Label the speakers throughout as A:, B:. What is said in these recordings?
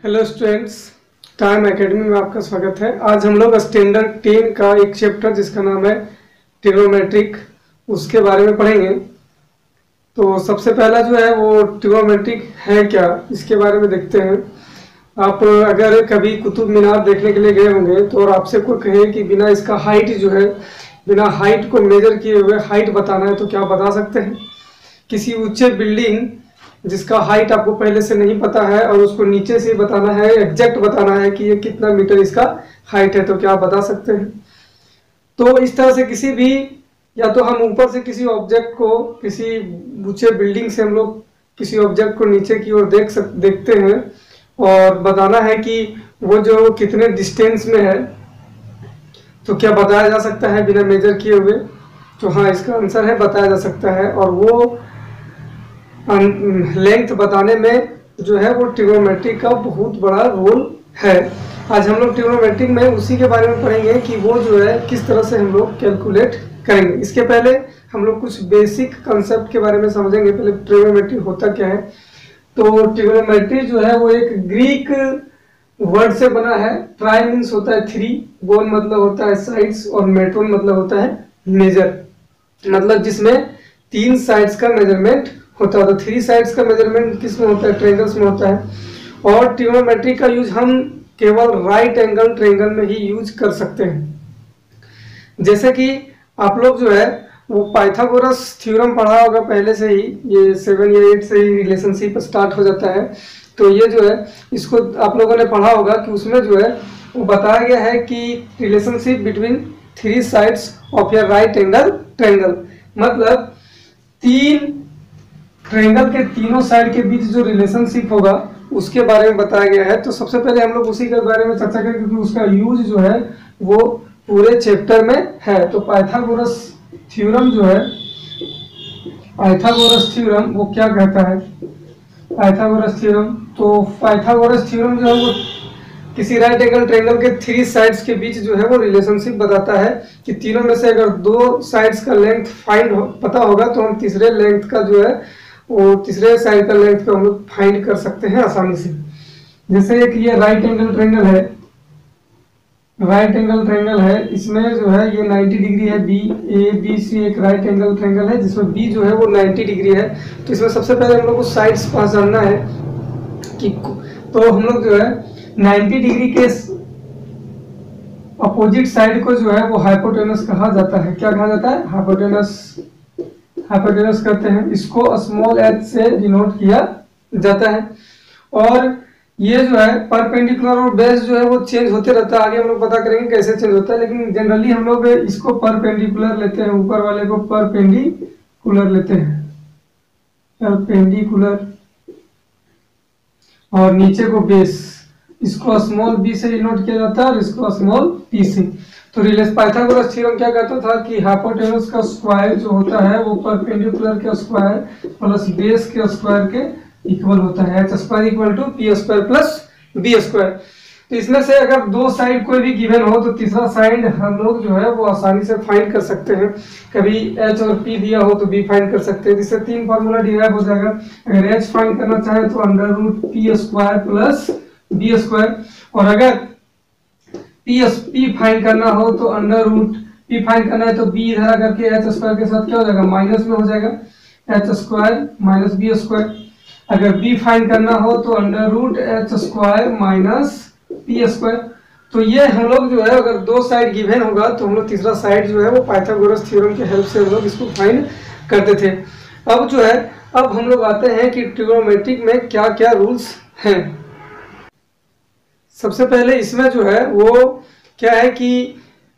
A: Hello students, time academy में आपका स्वागत है। आज हम लोग स्टैंडर्ड 10 का एक चैप्टर जिसका नाम है ट्रिग्नोमेट्रिक उसके बारे में पढ़ेंगे। तो सबसे पहला जो है वो ट्रिग्नोमेट्रिक है क्या, इसके बारे में देखते हैं। आप अगर कभी कुतुब मीनार देखने के लिए गए होंगे तो और आपसे कोई कहे कि बिना इसका हाइट जो है, बिना हाइट को मेजर किए हुए हाइट बताना है, तो क्या बता सकते हैं? किसी ऊंचे बिल्डिंग जिसका हाइट आपको पहले से नहीं पता है और उसको नीचे से बताना है, एग्जैक्ट बताना है कि ये कितना मीटर इसका हाइट है, तो क्या आप बता सकते हैं? तो इस तरह से किसी भी, या तो हम ऊपर से किसी ऑब्जेक्ट को, किसी ऊंचे बिल्डिंग से हम लोग किसी ऑब्जेक्ट को नीचे की ओर देखते हैं और बताना है कि वो जो कितने डिस्टेंस में है, तो क्या बताया जा सकता है बिना मेजर किए हुए? तो हाँ, इसका आंसर है बताया जा सकता है। और वो लेंथ बताने में जो है वो ट्रिग्नोमेट्रिक का बहुत बड़ा रोल है। आज हम लोग ट्रिग्नोमेट्रिक में उसी के बारे में पढ़ेंगे कि वो जो है किस तरह से हम लोग कैलकुलेट करेंगे। इसके पहले हम लोग कुछ बेसिक कंसेप्ट के बारे में समझेंगे। पहले ट्रिग्नोमेट्री होता क्या है। तो ट्रिग्नोमेट्री जो है वो एक ग्रीक वर्ड से बना है। ट्राई मीन्स होता है थ्री, गोन मतलब होता है साइड्स, और मेट्रोन मतलब होता है मेजर, मतलब जिसमें तीन साइड्स का मेजरमेंट होता है। तो थ्री साइड्स का मेजरमेंट किस में होता है? ट्रायंगल्स में होता है। और ट्रिग्नोमेट्री का यूज हम केवल राइट एंगल ट्रायंगल में ही यूज कर सकते हैं। जैसे कि आप लोग जो है वो पाइथागोरस थ्योरम पढ़ा होगा पहले से ही, ये 7 या 8 से ही रिलेशनशिप स्टार्ट हो जाता है। तो ये जो है इसको आप लोगों ने पढ़ा होगा कि उसमें जो है वो बताया गया है कि relationship between three sides of A right angle triangle, मतलब तीन ट्रायंगल के तीनों साइड के बीच जो रिलेशनशिप होगा उसके बारे में बताया गया है। तो सबसे पहले हम लोग उसी के बारे में चर्चा करें, क्योंकि उसका यूज जो है वो पूरे चैप्टर में है। तो पाइथागोरस थ्योरम जो है, पाइथागोरस थ्योरम वो क्या कहता है? पाइथागोरस थ्योरम, तो पाइथागोरस थ्योरम जो है वो किसी राइट एंगल ट्रायंगल के थ्री साइड्स के बीच जो है वो रिलेशनशिप बताता है कि तीनों में से अगर दो साइड्स का लेंथ पता होगा तो हम तीसरे लेंथ का जो है वो तीसरे साइड का लेंथ को हम लोग फाइंड कर सकते हैं आसानी से। जैसे एक ये राइट एंगल ट्रायंगल है, राइट एंगल ट्रायंगल है, इसमें जो है ये 90 डिग्री है। बी ए बी सी एक राइट एंगल ट्रायंगल है जिसमें बी जो है वो 90 डिग्री है। तो इसमें सबसे पहले हम लोग को साइड्स पहचानना है कि, तो हम लोग जो है 90 डिग्री के अपोजिट साइड को जो है वो हाइपोटेनस कहा जाता है। क्या कहा जाता है? हाइपोटेनस, हाइपोटेनस कहते हैं। इसको स्मॉल एच से डिनोट किया जाता है। और ये जो है परपेंडिकुलर और बेस जो है वो चेंज होते रहता है। आगे हम लोग पता करेंगे कैसे चेंज होता है, लेकिन जनरली हम लोग इसको परपेंडिकुलर लेते हैं, ऊपर वाले को परपेंडिकुलर लेते हैं, परपेंडिकुलर, और नीचे को बेस। इसको स्मॉल बी से डिनोट किया जाता है और इसको स्मॉल पी से। तो पाइथागोरस थ्योरम क्या कहता था कि हाइपोटेनस का स्क्वायर जो होता है वो परपेंडिकुलर के स्क्वायर प्लस बेस के स्क्वायर के इक्वल होता है। H square equal to P square plus B square. तो इसमें से अगर दो साइड कोई भी गिवन हो तो तीसरा साइड हम लोग जो है वो आसानी से फाइंड कर सकते हैं। कभी एच और पी दिया हो तो बी फाइंड कर सकते हैं, जिससे तीन फार्मूला डिराइव हो जाएगा। अगर एच फाइंड करना चाहे तो under root P square plus B square, और अगर पी फाइंड करना हो तो अंडर रूट पी फाइंड करना है तो बी इधर आकर के एच स्क्वायर के साथ क्या हो जाएगा? माइनस में हो जाएगा, H square minus B square. अगर बी फाइंड करना हो तो under root H square minus P square. तो ये हम लोग जो है अगर दो साइड गिवन होगा तो हम लोग तीसरा साइड जो है वो पाइथागोरस थ्योरम के हेल्प से हम लोग इसको फाइंड करते थे। अब जो है अब हम लोग आते हैं कि ट्रिग्नोमेट्रिक में क्या क्या रूल्स हैं। सबसे पहले इसमें जो है वो क्या है कि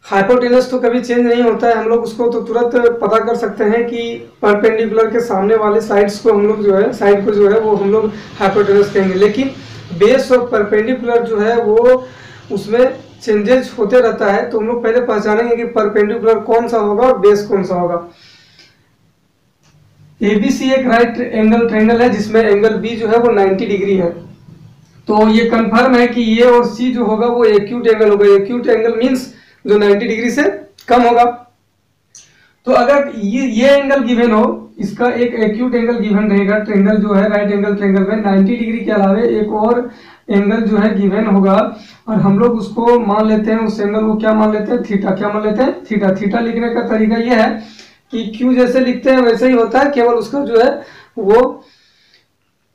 A: हाइपोटेनस तो कभी चेंज नहीं होता है। हम लोग उसको तो तुरंत पता कर सकते हैं कि परपेंडिकुलर के सामने वाले साइड्स को हम लोग जो है, साइड को जो है वो हम लोग हाइपोटेनस कहेंगे। लेकिन बेस और परपेंडिकुलर जो है वो उसमें चेंजेस होते रहता है। तो हम लोग पहले पहचानेंगे कि परपेंडिकुलर कौन सा होगा और बेस कौन सा होगा। एबीसी एक राइट एंगल ट्रायंगल है जिसमें एंगल बी जो है वो 90 डिग्री है। तो ये कंफर्म है कि ये और सी जो होगा वो एक्यूट एंगल होगा। एक्यूट एंगल मींस जो 90 डिग्री से कम होगा। तो अगर ये एंगल गिवन हो, इसका एक एक्यूट एंगल गिवन रहेगा, ट्रेंगल जो है राइट एंगल ट्रेंगल में 90 डिग्री के अलावा एक और एंगल जो है गिवन होगा, और हम लोग उसको मान लेते हैं, उस एंगल को क्या मान लेते हैं, थीटा। क्या मान लेते हैं, थीटा। थीटा लिखने का तरीका ये है कि क्यू जैसे लिखते हैं वैसे ही होता है, केवल उसका जो है वो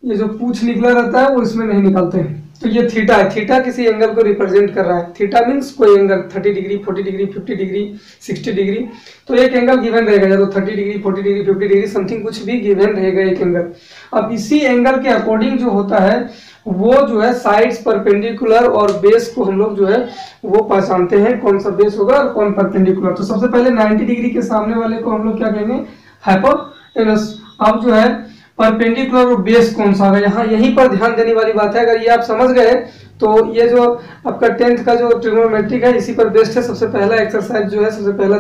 A: ये जो पूछ निकला रहता है वो इसमें नहीं निकालते हैं। तो ये थीटा है, थीटा किसी एंगल को रिप्रेजेंट कर रहा है। थीटा मीन्स कोई angle 30 degree, 40 degree, 50 degree, 60 degree, तो एक एंगल गिवन रहेगा, या तो 30 डिग्री, 40 डिग्री, 50 डिग्री समथिंग कुछ भी गिवन रहेगा एक एंगल। अब इसी एंगल के अकॉर्डिंग जो होता है वो जो है साइड्स, परपेंडिकुलर और बेस को हम लोग जो है वो पहचानते हैं, कौन सा बेस होगा और कौन परपेंडिकुलर। तो सबसे पहले 90 डिग्री के सामने वाले को हम लोग क्या कहेंगे, हाइपोटेनस। अब जो है परपेंडिकुलर और बेस कौन सा होगा, यहाँ यहीं पर ध्यान देने वाली बात है। अगर ये आप समझ गए तो ये जो आपका 10th का जो ट्रिग्नोमेट्रिक है इसी पर बेस्ड है। सबसे पहला एक्सरसाइज जो है, सबसे पहला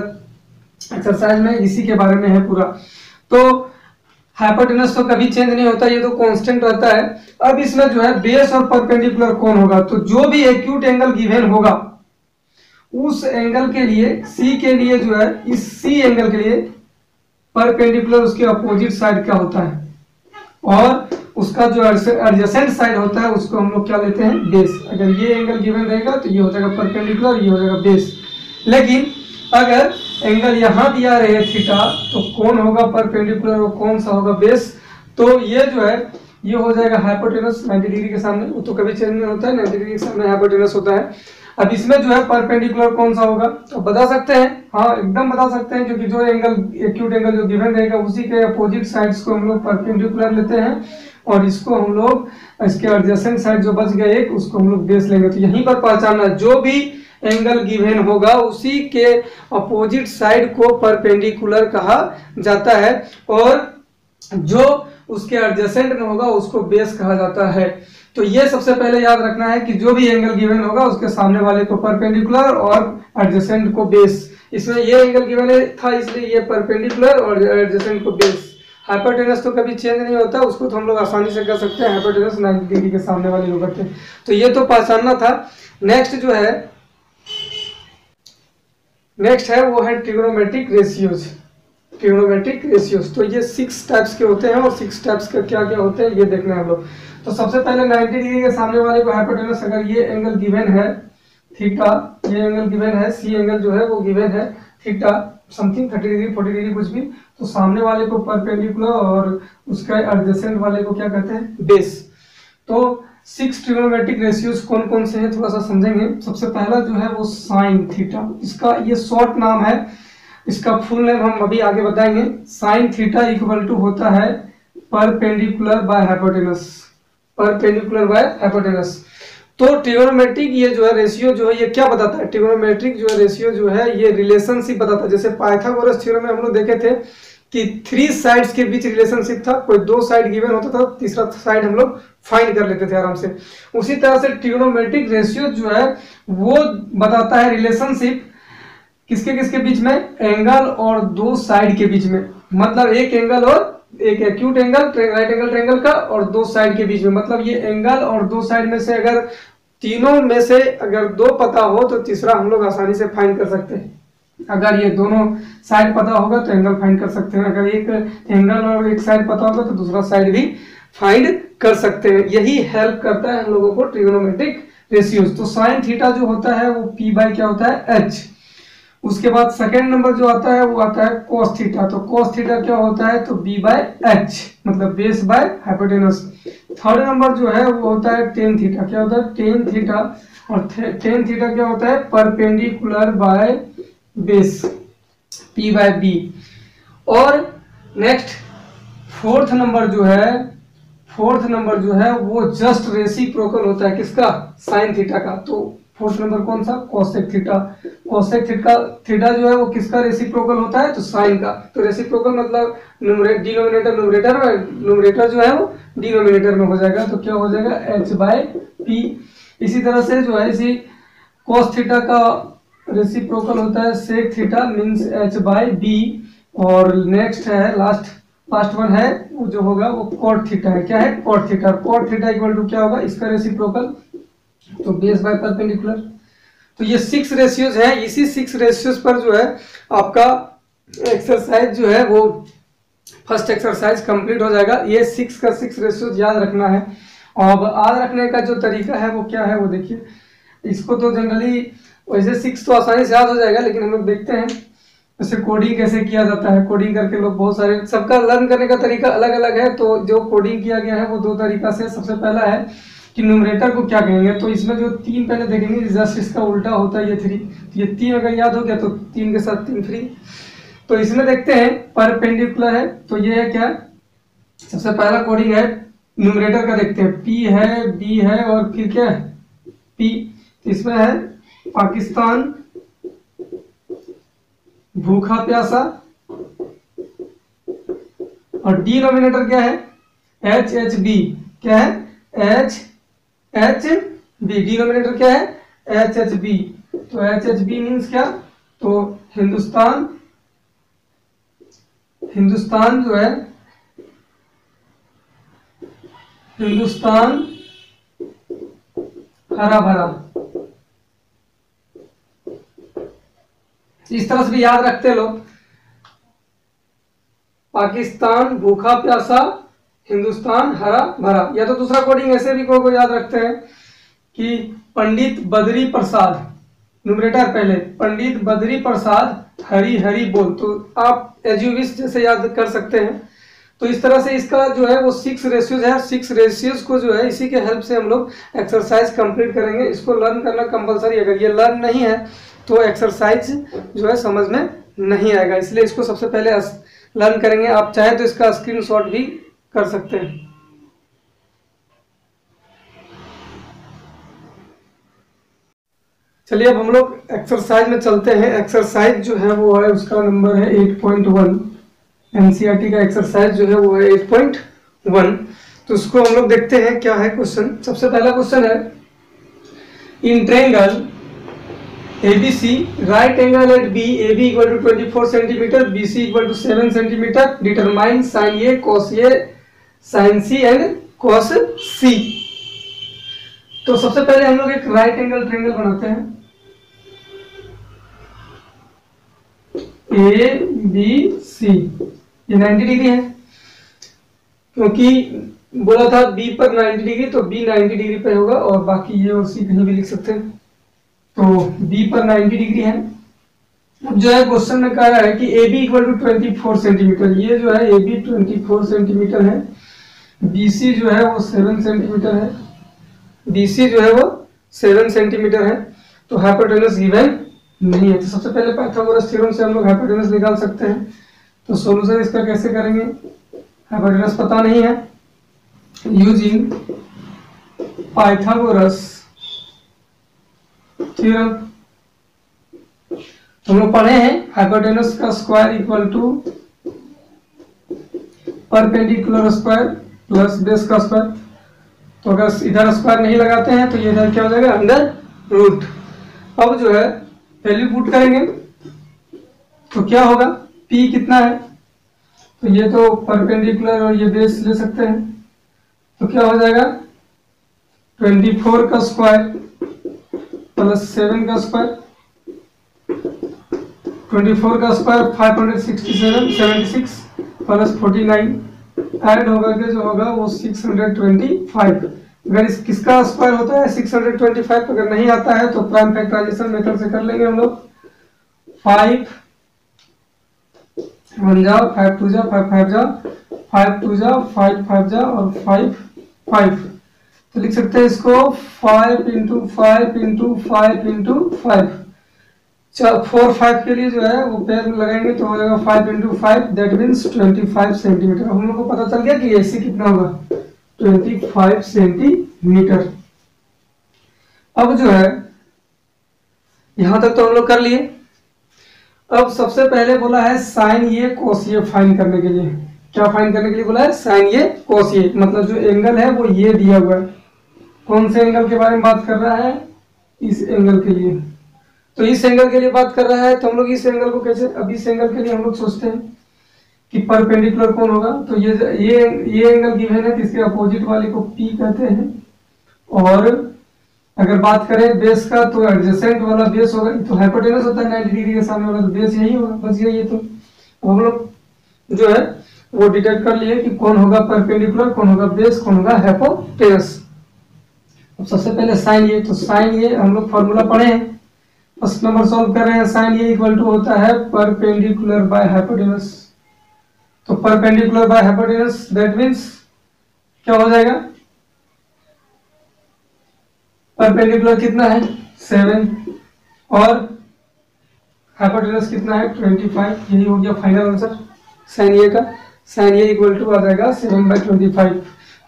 A: एक्सरसाइज में इसी के बारे में है पूरा। तो हाइपोटेनस तो कभी चेंज नहीं होता, ये तो कांस्टेंट रहता है। अब इसमें जो है बेस और परपेंडिकुलर कौन होगा, तो जो भी एक्यूट एंगल गिवन होगा उस एंगल के लिए, सी के लिए जो है, इस सी एंगल के लिए परपेंडिकुलर उसके अपोजिट साइड क्या होता है, और उसका जो एडजेसेंट साइड होता है उसको हम लोग क्या लेते हैं, बेस। अगर ये एंगल गिवन रहेगा तो ये हो जाएगा परपेंडिकुलर, ये हो जाएगा बेस। लेकिन अगर एंगल यहाँ दिया रहे थीटा, तो कौन होगा परपेंडिकुलर और कौन सा होगा बेस, तो ये जो है ये हो जाएगा हाइपोटेनस 90 डिग्री के सामने, वो तो कभी चेंज नहीं होता है, 90 डिग्री के सामने हाइपोटेनस होता है। अब इसमें जो है परपेंडिकुलर कौन सा होगा, तो बता सकते हैं, हाँ एकदम बता सकते हैं, क्योंकि जो एंगल एक्यूट एंगल जो गिवन रहेगा उसी के अपोजिट साइड्स को हम लोग परपेंडिकुलर लेते हैं, और इसको हम लोग, इसके एडजेसेंट साइड जो बच गए एक, उसको हम लोग बेस लेंगे। तो यहीं पर पहचानना, जो भी एंगल गिवन होगा उसी के अपोजिट साइड को परपेंडिकुलर कहा जाता है, और जो उसके एडजेसेंट में होगा उसको बेस कहा जाता है। तो ये सबसे पहले याद रखना है कि जो भी एंगल गिवन होगा उसके सामने वाले को परपेंडिकुलर और एडजेसेंट को बेस। इसमें ये एंगल गिवन था इसलिए ये परपेंडिकुलर और एडजेसेंट को बेस। हाइपोटेनस तो कभी चेंज नहीं होता, उसको तो हम लोग आसानी से कर सकते हैं, हाइपोटेनस 90 डिग्री के सामने वाले को करते हैं। तो ये तो पहचानना था। नेक्स्ट जो है, नेक्स्ट है वो है ट्रिग्नोमेट्रिक रेशियोज। ट्रिग्नोमेट्रिक रेशियोज तो ये 6 टाइप्स के होते हैं, और 6 टाइप्स के क्या क्या होते हैं ये देखना है हम लोग। तो सबसे पहले 90 डिग्री के सामने वाले को हाइपोटेनस, अगर ये एंगल गिवन है थीटा, ये एंगल गिवन है, सी एंगल जो है वो गिवन है थीटा समथिंग 30 डिग्री 40 डिग्री कुछ भी, तो सामने वाले को परपेंडिकुलर और उसका एडजेसेंट वाले को क्या कहते हैं, बेस। तो 6 ट्रिग्नोमेट्रिक रेशियोज कौन कौन से हैं थोड़ा सा समझेंगे। सबसे पहला जो है वो साइन थीटा, इसका ये शॉर्ट नाम है, इसका फुल नेम हम अभी आगे बताएंगे। साइन थीटा इक्वल टू होता है perpendicular by hypotenuse, perpendicular by hypotenuse. तो ट्रिग्नोमेट्रिक ये जो है रेशियो जो है ये क्या बताता है, ट्रिग्नोमेट्रिक जो है रेशियो जो है ये रिलेशनशिप बताता है। जैसे पाइथागोरस थ्योरम में हम लोग देखे थे कि 3 साइड्स के बीच रिलेशनशिप था, कोई 2 साइड गिवन होता था, तीसरा साइड हम लोग फाइंड कर लेते थे आराम से। उसी तरह से ट्रिग्नोमेट्रिक रेशियो जो है वो बताता है रिलेशनशिप किसके किसके बीच में, एंगल और 2 साइड के बीच में। मतलब एक एंगल और एक acute angle right angle triangle का, और 2 साइड के बीच में। मतलब ये एंगल और 2 साइड में से अगर तीनों में से अगर 2 पता हो तो तीसरा हम लोग आसानी से फाइंड कर सकते हैं। अगर ये दोनों साइड पता होगा तो एंगल फाइंड कर सकते हैं, अगर एक एंगल और एक साइड पता होगा तो दूसरा साइड भी फाइंड कर सकते हैं। यही हेल्प करता है हम लोगों को ट्रिग्नोमेट्रिक रेशियोज। तो साइन थीटा जो होता है वो p बाय क्या होता है, h। उसके बाद सेकेंड नंबर जो आता है वो आता है cos थीटा। तो cos थीटा क्या होता है, तो b बाय h, मतलब base by hypotenuse. Third number जो है वो होता है टेन थीटा। क्या होता है, टेन थीटा। और टेन थीटा क्या होता है, perpendicular by base, p by b। और नेक्स्ट फोर्थ नंबर जो है वो जस्ट रेसिप्रोकल होता है, किसका, साइन थीटा का। तो फोर्थ नंबर कौन सा, कोसेक थीटा। कोसेक थीटा जो है वो किसका रेसिप्रोकल होता है, तो साइन का। तो रेसिप्रोकल मतलब डिनोमिनेटर न्यूमरेटर, न्यूमरेटर जो है वो डिनोमिनेटर में हो जाएगा, तो क्या हो जाएगा, h बाय p। इसी तरह से जो है इसी कोस थीटा का रेसिप्रोकल होता है sec theta, means h by b। और नेक्स्ट है लास्ट वन है वो जो होगा वो कॉट थीटा है। क्या है, cot theta. Cot theta equal to क्या होगा, इसका रेसिप्रोकल, तो बेस बाय परपेंडिकुलर। तो ये 6 रेशियोज हैं। इसी 6 रेशियोज पर जो है आपका एक्सरसाइज जो है वो फर्स्ट एक्सरसाइज कंप्लीट हो जाएगा। ये 6 का 6 रेशियो याद रखना है। और अब याद रखने का जो तरीका है वो क्या है वो देखिए। इसको तो जनरली वैसे 6 तो आसानी से याद हो जाएगा, लेकिन हम लोग देखते हैं जैसे कोडिंग कैसे किया जाता है। कोडिंग करके लोग बहुत सारे, सबका लर्न करने का तरीका अलग अलग है। तो जो कोडिंग किया गया है वो 2 तरीका से। सबसे पहला है कि न्यूमरेटर को क्या कहेंगे, तो इसमें जो 3 पहले देखेंगे जस्ट इसका उल्टा होता है ये 3। तो ये 3 अगर याद हो गया तो 3 के साथ 3 फ्री। तो इसमें देखते हैं परपेंडिकुलर है, तो ये है क्या, सबसे पहला कोडिंग है न्यूमरेटर का। देखते हैं पी है, बी है और फिर क्या है पी। तो इसमें है पाकिस्तान भूखा प्यासा, और डिनोमिनेटर क्या है एच एच बी। क्या है एच एच बी। डिनोमिनेटर क्या है एच एच बी। तो एच एच बी मीन्स क्या, तो हिंदुस्तान, हिंदुस्तान जो है हिंदुस्तान हरा भरा। इस तरह से भी याद रखते लोग, पाकिस्तान भूखा प्यासा, हिंदुस्तान हरा भरा। या तो दूसरा कोडिंग ऐसे भी को याद रखते हैं कि पंडित बद्री प्रसाद, न्यूमरेटर पहले पंडित बद्री प्रसाद हरी हरी बोल। तो आप एज यू विश जैसे याद कर सकते हैं। तो इस तरह से इसका जो है वो 6 रेशियोज है। 6 रेशियोज को जो है इसी के हेल्प से हम लोग एक्सरसाइज कंप्लीट करेंगे। इसको लर्न करना कंपलसरी। अगर ये लर्न नहीं है तो एक्सरसाइज जो है समझ में नहीं आएगा, इसलिए इसको सबसे पहले लर्न करेंगे। आप चाहे तो इसका स्क्रीनशॉट भी कर सकते हैं। चलिए अब हम लोग एक्सरसाइज में चलते हैं। एक्सरसाइज जो है वो है, उसका नंबर है 8.1। एनसीईआरटी का एक्सरसाइज जो है वो है 8.1। तो उसको हम लोग देखते हैं क्या है क्वेश्चन। सबसे पहला क्वेश्चन है, in triangle ABC right angle at B, AB equal to 24 centimeter, BC equal to 7 centimeter. Determine sin A, cos A, sin C and cos C। तो सबसे पहले हम लोग एक राइट एंगल ट्रायंगल बनाते हैं। A B C ये 90 degree है, क्योंकि बोला था B पर 90 डिग्री, तो B 90 डिग्री पे होगा और बाकी ये और C कहीं भी लिख सकते हैं। तो B पर 90 डिग्री है। अब जो है क्वेश्चन में कह रहा है कि AB इक्वल टू 24 सेंटीमीटर। ये जो है AB 24 सेंटीमीटर है, BC जो है वो 7 सेंटीमीटर है, BC जो है वो 7 सेंटीमीटर है। तो हाइपोटेनस गिवन नहीं है। तो सबसे पहले पाइथागोरस थ्योरम से हम लोग हाइपोटेनस निकाल सकते हैं। तो सॉल्यूशन इसका कैसे करेंगे, हाइपोटेनस पता नहीं है। यूजिंग पाइथागोरस थ्योरम हम लोग पढ़े हैं, हाइपोटेनस का square equal to perpendicular square plus base का स्क्वायर। तो अगर इधर स्क्वायर नहीं लगाते हैं तो ये इधर क्या हो जाएगा अंडर रूट। अब जो है वैल्यू पुट करेंगे तो क्या होगा, P कितना है, तो ये तो परपेंडिकुलर और ये बेस ले सकते हैं। तो क्या हो जाएगा 24 का स्क्वायर प्लस 7 का स्क्वायर। 24 का स्क्वायर 576 प्लस 49 ऐड होगा के जो होगा वो 625। अगर इस किसका स्क्वायर होता है 625, अगर नहीं आता है तो प्राइम फैक्टराइजेशन मेथड से कर लेंगे हम लोग। 5 1 जा 5 2 जा 5 5 जा 5 2 जा 5 5 जा और 5 5। तो लिख सकते हैं इसको 5 इंटू 5 इंटू 5 इंटू 5। 4 5 के लिए जो है वो पेयर में लगाएंगे तो हो जाएगा 5 इंटू 5, दैट मीन्स 25 सेंटीमीटर। हम लोग को पता चल गया कि AC कितना होगा 25 सेंटीमीटर। अब जो है यहां तक तो हम लोग कर लिए। अब सबसे पहले बोला है साइन ए कोस ए फाइंड करने के लिए। क्या फाइंड करने के लिए बोला है, साइन ए कोस ए, मतलब जो एंगल है वो ये दिया हुआ है। कौन से एंगल के बारे में बात कर रहा है, इस एंगल के लिए। तो इस एंगल के लिए बात कर रहा है तो हम लोग इस एंगल को कैसे, अब इस एंगल के लिए हम लोग सोचते हैं कि परपेंडिकुलर कौन होगा। तो ये एंगल गिवन है, इसके अपोजिट वाले को P कहते हैं। और अगर बात करें बेस का तो एडजेसेंट वाला बेस होगा, तो हाइपोटेनस होता है 90 डिग्री के सामने वाला, तो बेस यही होगा, बस ये तो हम लोग जो है वो डिटेक्ट कर लिए कि कौन होगा परपेंडिकुलर, कौन होगा बेस, कौन होगा हाइपोटेनस। अब सबसे पहले साइन ए, तो साइन ए हम लोग फॉर्मूला पढ़े हैं, फर्स्ट नंबर सॉल्व कर रहे हैं। साइन ए इक्वल टू होता है परपेंडिकुलर बाय हाइपोटेनस। तो perpendicular by hypotenuse that means क्या हो जाएगा, परपेंडिकुलर कितना है 7 और हाइपोटेनस कितना है 25। यही हो गया फाइनल आंसर साइन ए का। साइन ए इक्वल टू आ जाएगा 7/25।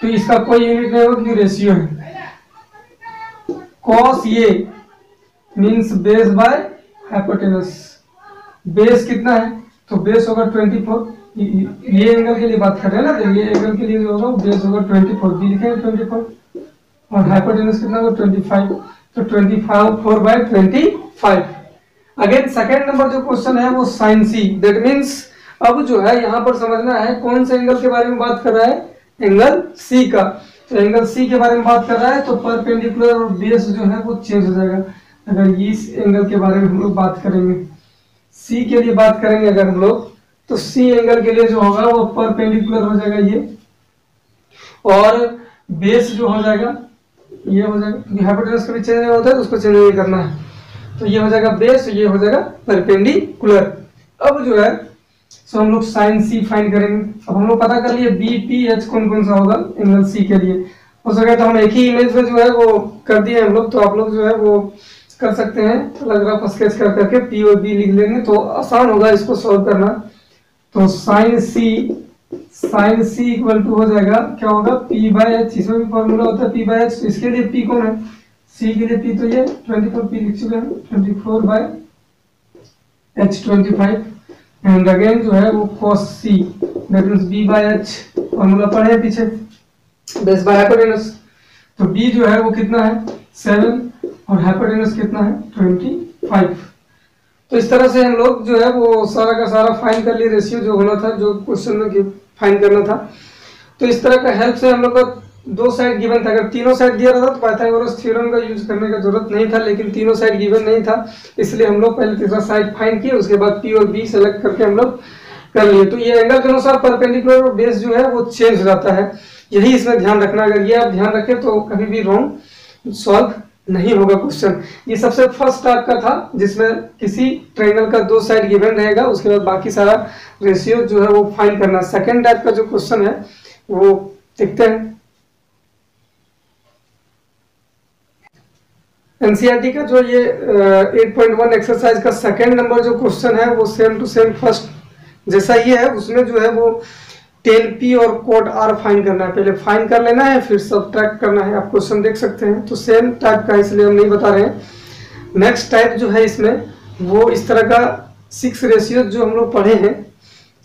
A: तो इसका कोई यूनिट नहीं होगा क्योंकि रेशियो है। Cos A means base by hypotenuse. Base कितना है, तो बेस होगा 24। ये एंगल के लिए बात कर रहे हैं ना, तो ये एंगल के लिए जो होगा बेस होगा 24, बी लिखेंगे 24, और हाइपोटेनस कितना होगा 25। तो 24/25। अगेन सेकंड नंबर जो क्वेश्चन है वो साइन सी, दैट मींस अब जो है यहाँ पर समझना है कौन से एंगल के बारे में बात कर रहा है, एंगल सी का। तो एंगल सी के बारे में बात कर रहा है तो परपेंडिकुलर और बेस जो है वो चेंज हो जाएगा। अगर इस एंगल के बारे में हम लोग बात करेंगे, सी के लिए बात करेंगे अगर हम लोग, तो सी एंगल के लिए जो होगा वो परपेंडिकुलर हो जाएगा ये, और बेस जो हो जाएगा ये हो जाएगा, क्योंकि हाइपोटेनस कभी चेंज नहीं होता है तो उसको चेंज नहीं करना है। तो ये हो जाएगा बेस, ये हो जाएगा परपेंडिकुलर। अब जो है सो हम लोग साइन सी फाइंड करेंगे। अब हम लोग पता कर लिए बी पी एच कौन कौन सा होगा एंगल सी के लिए। हो सके तो हम एक ही इमेज में जो है वो कर दिए हम लोग, तो आप लोग जो है वो कर सकते हैं अलग अलग स्केच कर करके पी और बी लिख लेंगे तो आसान होगा इसको सॉल्व करना। तो साइन सी इक्वल टू हो जाएगा क्या होगा पी बाय एच। इसमें भी फॉर्मूला होता है पी बाय एच। इसके लिए पी कौन है, सी के लिए पी तो ये 24 पी लिख चुके हैं, 24/H25 एंड अगेन जो है वो cos c that means b by h। Formula पढ़े हैं पीछे, बेस बाय हाइपोटेनस। तो b जो है वो कितना है 7 और हाइपोटेनस कितना है 25। तो इस तरह से हम लोग जो है वो सारा का सारा फाइंड कर लिए, रेशियो जो होना था जो क्वेश्चन में फाइंड करना था। तो इस तरह का हेल्प से हम लोग का दो साइड गिवन था। अगर तीनों साइड दिया रहता तो पाइथागोरस थ्योरम का यूज करने का जरूरत नहीं था, लेकिन तीनों साइड गिवन नहीं था, इसलिए हम लोग पहले तीसरा साइड फाइंड किए, उसके बाद पी और बी सेलेक्ट करके हम लोग कर लिए। तो ये एंगल के अनुसार परपेंडिकुलर और बेस जो है वो चेंज हो जाता है, यही इसमें ध्यान रखना। अगर ये आप ध्यान रखें तो कभी भी रॉन्ग सॉल्व नहीं होगा क्वेश्चन। ये सबसे फर्स्ट टाइप का था जिसमें किसी ट्रायंगल का दो साइड गिवन रहेगा, उसके बाद बाकी सारा रेशियो जो है वो फाइंड करना। सेकेंड टाइप का जो क्वेश्चन है वो देखते हैं। एनसीईआरटी का जो ये 8.1 एक्सरसाइज का सेकेंड नंबर जो क्वेश्चन है वो सेम टू सेम फर्स्ट जैसा ही है। उसमें जो है वो टेन पी और कोड आर फाइंड करना है, पहले फाइंड कर लेना है फिर सब्ट्रैक्ट करना है। आप क्वेश्चन देख सकते हैं, तो सेम टाइप का इसलिए हम नहीं बता रहे हैं। नेक्स्ट टाइप जो है इसमें वो इस तरह का 6 रेशियोज जो हम लोग पढ़े हैं,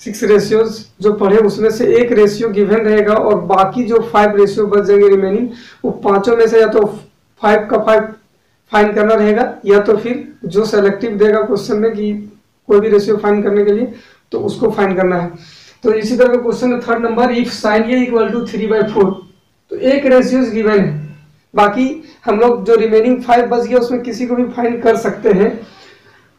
A: 6 रेशियोज जो पढ़े उसमें से एक रेशियो गिवन रहेगा और बाकी जो 5 रेशियो बच जाएंगे रिमेनिंग, वो पांचों में से या तो 5 का 5 फाइंड करना रहेगा या तो फिर जो सेलेक्टिव देगा क्वेश्चन में कि कोई भी रेशियो फाइंड करने के लिए तो उसको फाइंड करना है। तो इसी तरह का क्वेश्चन है third number, if sine A equal to 3/4। तो एक रेशियो गिवन है, बाकी हम लोग जो रिमेनिंग 5 बच गया उसमें किसी को भी फाइंड कर सकते हैं।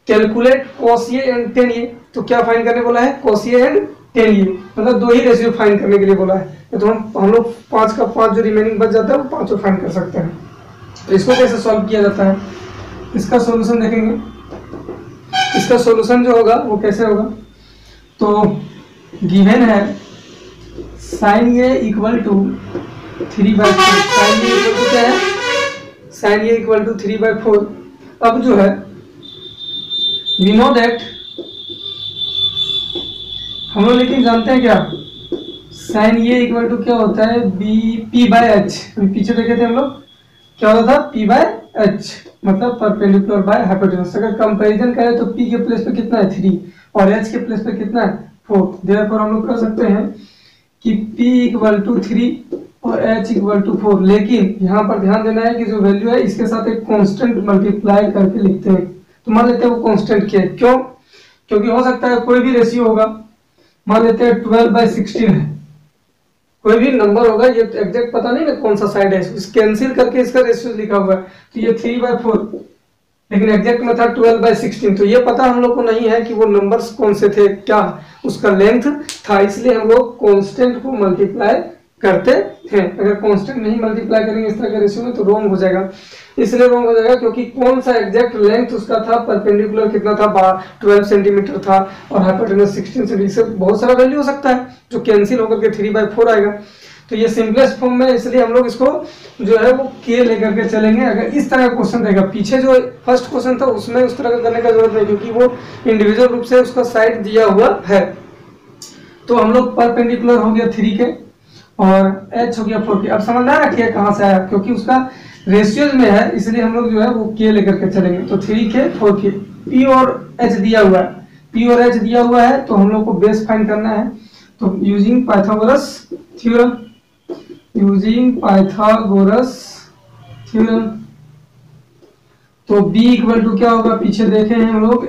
A: Calculate cos A and tan ए। तो क्या फाइंड करने बोला है, cos ए एंड tan ए, मतलब दो ही रेशियो फाइंड करने के लिए बोला है। तो हम लोग 5 का 5 जो रिमेनिंग बच जाता है वो पांचों फाइंड कर सकते हैं। तो इसको कैसे सॉल्व किया जाता है, इसका सॉल्यूशन देखेंगे। इसका सॉल्यूशन जो होगा वो कैसे होगा, तो गिवन है sine A equal to 3/4। Sine A equal to क्या है, साइन ए इक्वल टू 3/4। अब जो है वी नो दैट, हम लोग लेकिन जानते हैं क्या, साइन ए इक्वल टू क्या होता है बी पी बाय एच। पीछे देखे थे हम लोग क्या होता था पी बाय एच, मतलब परपेंडिकुलर बाय हाइपोटेनस। अगर कंपैरिजन करें तो पी के प्लेस पे कितना है 3 और एच के प्लेस पे कितना है 4। देयरफॉर हम लोग कर सकते हैं कि p इक्वल टू 3 और h इक्वल टू 4। लेकिन यहाँ पर ध्यान देना है कि जो वैल्यू है इसके साथ एक कांस्टेंट मल्टीप्लाई करके लिखते हैं। तो मान लेते हैं वो कांस्टेंट क्या है, क्यों, क्योंकि हो सकता है कोई भी रेशियो होगा, मान लेते हैं 12/16 है, कोई भी नंबर होगा, ये एग्जैक्ट पता नहीं ना कौन सा साइड है, कैंसिल करके इसका रेशियो लिखा हुआ है। तो ये 3/4 लेकिन एग्जैक्ट में था 12/16। तो ये पता हम लोग को नहीं है कि वो नंबर्स कौन से थे, क्या उसका लेंथ था, इसलिए हम लोग कांस्टेंट को मल्टीप्लाई करते हैं। अगर कांस्टेंट नहीं मल्टीप्लाई करेंगे इस तरह के रेशियो में तो रॉन्ग हो जाएगा। इसलिए रॉन्ग हो जाएगा क्योंकि कौन सा एग्जैक्ट लेंथ उसका था, परपेंडिकुलर कितना था, 12 सेंटीमीटर था और हाइपोटेनस 16 सेंटीमीटर, बहुत सारा वैल्यू हो सकता है जो कैंसिल होकर के 3/4 आएगा। तो ये सिंपलेस्ट फॉर्म में, इसलिए हम लोग इसको जो है वो के लेकर के चलेंगे। अगर इस तरह का क्वेश्चन रहेगा, पीछे जो फर्स्ट क्वेश्चन था उसमें उस तरह का करने का जरूरत नहीं क्योंकि वो इंडिविजुअल रूप से उसका साइड दिया हुआ है। तो हम लोग परपेंडिकुलर हो गया 3 के और h हो गया 4 के। अब समझ ना रखिए कहाँ से आया, क्योंकि उसका रेशियोज में है, इसलिए हम लोग जो है वो के लेकर के चलेंगे। तो 3 के 4 के, p और h दिया हुआ है, p और h दिया हुआ है तो हम लोग को बेस फाइंड करना है। तो यूजिंग पाइथागोरस थ्योरम, तो b इक्वल टू क्या होगा, पीछे देखे हैं हम लोग,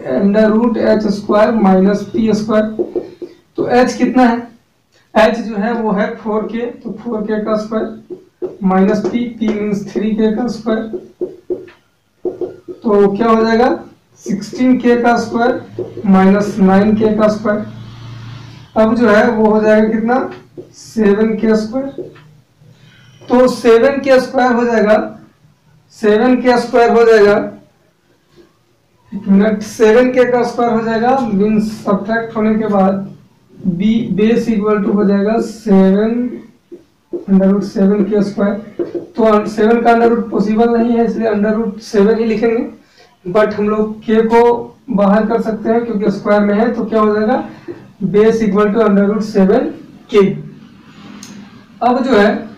A: √h² माइनस p²। तो h कितना है, h जो है वो है 4k, तो 4k का square minus p means 3k का स्क्वायर, तो क्या हो जाएगा 16k का स्क्वायर माइनस 9k का स्क्वायर। अब जो है वो हो जाएगा कितना, 7k स्क्वायर। तो 7k स्क्वायर हो जाएगा, 7k स्क्वायर हो जाएगा, एक मिनट, 7k का स्क्वायर हो जाएगा मीन्स सब्ट्रैक्ट होने के बाद b बेस इक्वल टू हो जाएगा 7√7k स्क्वायर। तो 7 का अंडर रूट पॉसिबल नहीं है इसलिए √7 ही लिखेंगे, बट हम लोग k को बाहर कर सकते हैं क्योंकि स्क्वायर में है। तो क्या हो जाएगा, बेस इक्वल टू √7k। अब जो है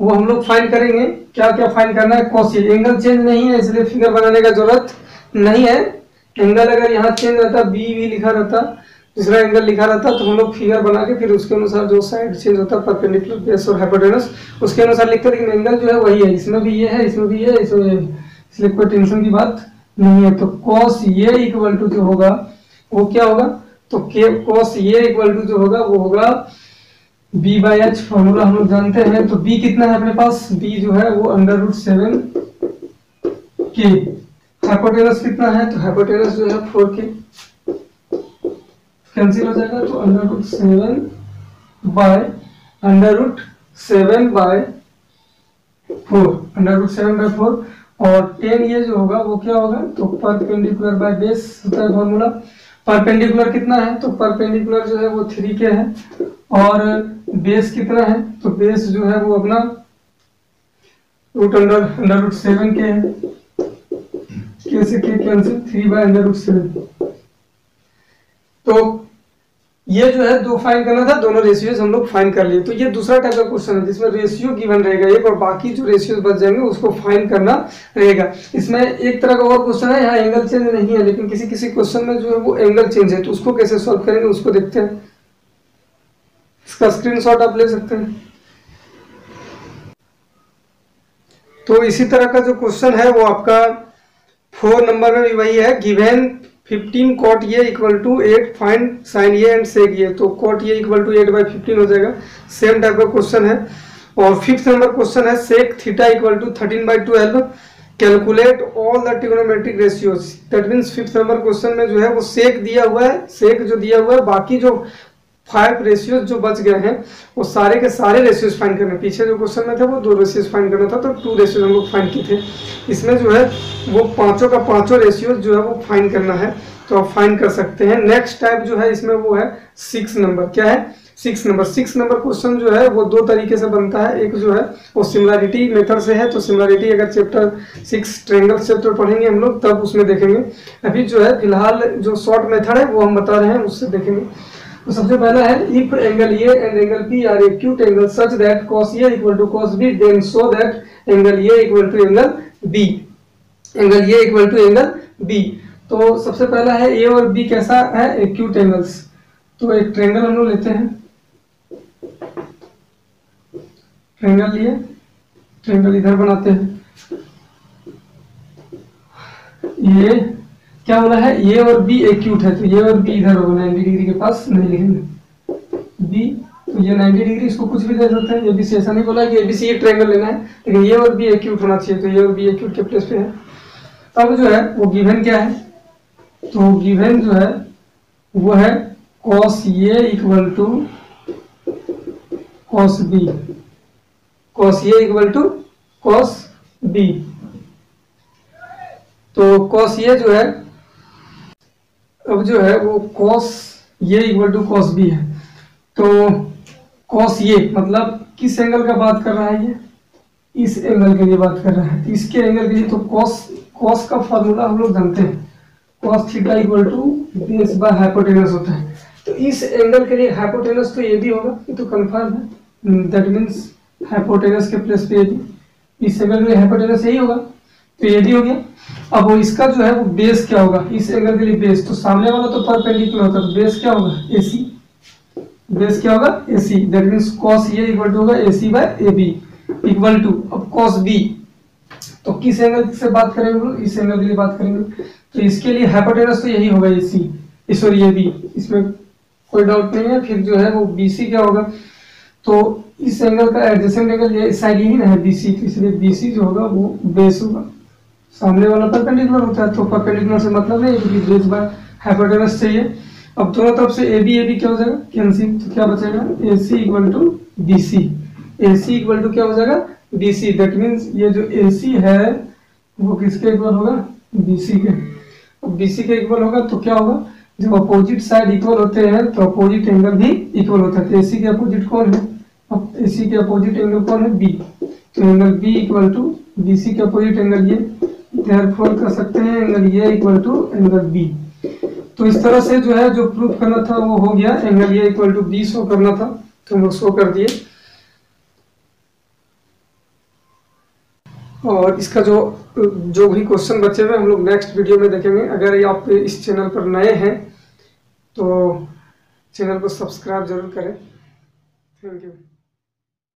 A: वो हम लोग फाइंड करेंगे, क्या क्या फाइंड करना है, कॉस। एंगल चेंज नहीं है इसलिए फिगर बनाने का जरूरत नहीं है। एंगल अगर यहाँ चेंज रहता, बी लिखा रहता, दूसरा एंगल लिखा रहता, तो हम लोग फिगर बना के फिर उसके अनुसार जो साइड चेंज होता है, परपेंडिकुलर, बेस और हाइपोटेनस, उसके अनुसार लिखते। लेकिन एंगल जो है वही है, इसमें भी ये है, इसमें भी ये है, इसमें ये है, इसलिए कोई टेंशन की बात नहीं है। तो कॉस ये इक्वल टू जो होगा वो क्या होगा, तो कॉस ये इक्वल टू जो होगा वो होगा b/h, फॉर्मूला हम लोग जानते हैं। तो b कितना है अपने पास, b जो है वो √7k। हाइपोटेनस कितना है, तो हाइपोटेनस जो है 4k, कैंसिल हो जाएगा, तो √7/4 और 10 ये जो होगा वो क्या होगा, तो परपेंडिकुलर बाय बेस होता है फॉर्मूला। परपेंडिकुलर कितना है, तो परपेंडिकुलर जो है वो 3k है और बेस कितना है, तो बेस जो है वो अपना √7k है, k से k कैंसिल, 3/√7। तो ये जो है दो फाइंड करना था, दोनों रेशियोज हम लोग फाइंड कर लिए। तो ये दूसरा टाइप का क्वेश्चन है जिसमें रेशियो गिवन रहेगा एक और बाकी जो रेशियोज बच जाएंगे उसको फाइंड करना रहेगा। इसमें एक तरह का और क्वेश्चन है, यहाँ एंगल चेंज नहीं है लेकिन किसी किसी क्वेश्चन में जो है वो एंगल चेंज है, तो उसको कैसे सॉल्व करेंगे उसको देखते हैं। इसका स्क्रीनशॉट आप ले सकते हैं। तो इसी तरह का जो क्वेश्चन है वो आपका 4 नंबर में भी वही है, गिवन 15 cot ये इक्वल टू 8 फाइंड साइन ये एंड सेक ये। तो cot ये इक्वल टू 8/15 हो जाएगा, सेम टाइप का क्वेश्चन है। और 5th नंबर क्वेश्चन है sec theta equal to 13/12 calculate all the trigonometric ratios. That means 5th number question में जो है वो सेक दिया हुआ है, सेक जो दिया हुआ है, बाकी जो 5 रेशियोज जो बच गए हैं वो सारे के सारे रेशियोज फाइंड करने। पीछे जो क्वेश्चन में थे वो 2 रेशियोज फाइंड करना था, तो 2 रेशियोज हम लोग फाइंड किए थे। इसमें जो है वो पांचों का पांचों रेशियोज जो है वो फाइंड करना है, तो आप फाइंड कर सकते हैं। नेक्स्ट टाइप जो है इसमें वो है 6 नंबर। क्या है, 6 नंबर। 6 नंबर क्वेश्चन जो है वो 2 तरीके से बनता है। एक जो है वो सिमिलरिटी मेथड से है, तो सिमिलरिटी अगर चैप्टर 6 ट्रायंगल चैप्टर पढ़ेंगे हम लोग तब उसमें देखेंगे। अभी जो है फिलहाल जो शॉर्ट मेथड है वो हम बता रहे हैं, उससे देखेंगे। तो सबसे पहला है if angle A and angle B are acute angle such that cos A equal to cos B then so that angle A equal to angle B, angle A equal to angle B. तो सबसे पहला है ए और B कैसा है, acute angles. तो एक triangle हम लोग लेते हैं, ट्रायंगल लिए, ट्रायंगल इधर बनाते हैं। ये क्या बोला है, ए और बी एक्यूट है, तो ए और बी इधर होगा 90 डिग्री के पास, नहीं लिखेंगे बी, तो ये 90 डिग्री, इसको कुछ भी दे सकते हैं। एबीसी ऐसा नहीं बोला कि एबीसी एक ट्रायंगल लेना है, लेकिन ए और बी एक्यूट होना चाहिए, तो ए और बी एक्यूट के प्लेस पे है। अब जो है वो गिवन क्या है, तो गिवन जो है वो है cos A equal to cos B, cos A equal to cos B। तो cos A जो है, अब जो है वो cos A equal to cos B है। तो cos A मतलब किस एंगल का बात कर रहा है, ये इस एंगल के लिए बात कर रहा है, इसके एंगल के लिए। तो cos का फार्मूला हम लोग जानते हैं, cos theta equal to base by hypotenuse होता है। तो इस एंगल के लिए हाइपोटेनस तो ये भी होगा, ये तो कंफर्म है, दैट मीन्स हाइपोटेनस के प्लस पे ये भी, इस एंगल के लिए हाइपोटेनस यही होगा, तो ये भी हो गया। अब वो इसका जो है वो बेस क्या होगा, इस एंगल के लिए बेस, तो सामने वाला तो परपेंडिकुलर होता है, तो बेस क्या होगा AC, बेस क्या होगा AC, that means cos A equal to होगा AC by AB equal to, अब cos B, तो किस एंगल से बात करेंगे हम लोग, इस एंगल के लिए बात करेंगे, तो इसके लिए हाइपोटेनस तो यही होगा AC, सॉरी AB, इसमें कोई डाउट नहीं है। फिर जो है वो BC क्या होगा, तो इस एंगल का एडजेसेंट एंगल ये साइड यही ना है BC, तो इसलिए BC जो होगा वो बेस होगा, सामने वाला परपेंडिकुलर होता है, तो परपेंडिकुलर से मतलब नहीं क्योंकि बेस बाय हाइपोटेनस चाहिए। अब दोनों तरफ से AB क्या हो जाएगा कैंसिल, तो क्या बचेगा AC equal to BC, AC equal to क्या हो जाएगा BC, दैट मीन्स ये जो AC है वो किसके इक्वल होगा BC के, अब BC के इक्वल होगा तो क्या होगा, जब अपोजिट साइड इक्वल होते हैं तो अपोजिट एंगल भी इक्वल होता है। तो AC के अपोजिट कौन है, अब AC के अपोजिट एंगल कौन है B, तो angle B equal to BC के अपोजिट एंगल ये, देयरफॉर कर सकते हैं angle A equal to angle B। तो इस तरह से जो है जो प्रूफ करना था वो हो गया, angle A equal to B show करना था तो हम लोग शो कर दिए। और इसका जो भी क्वेश्चन बचे हुए हम लोग नेक्स्ट वीडियो में देखेंगे। अगर आप इस चैनल पर नए हैं तो चैनल को सब्सक्राइब जरूर करें। Thank you.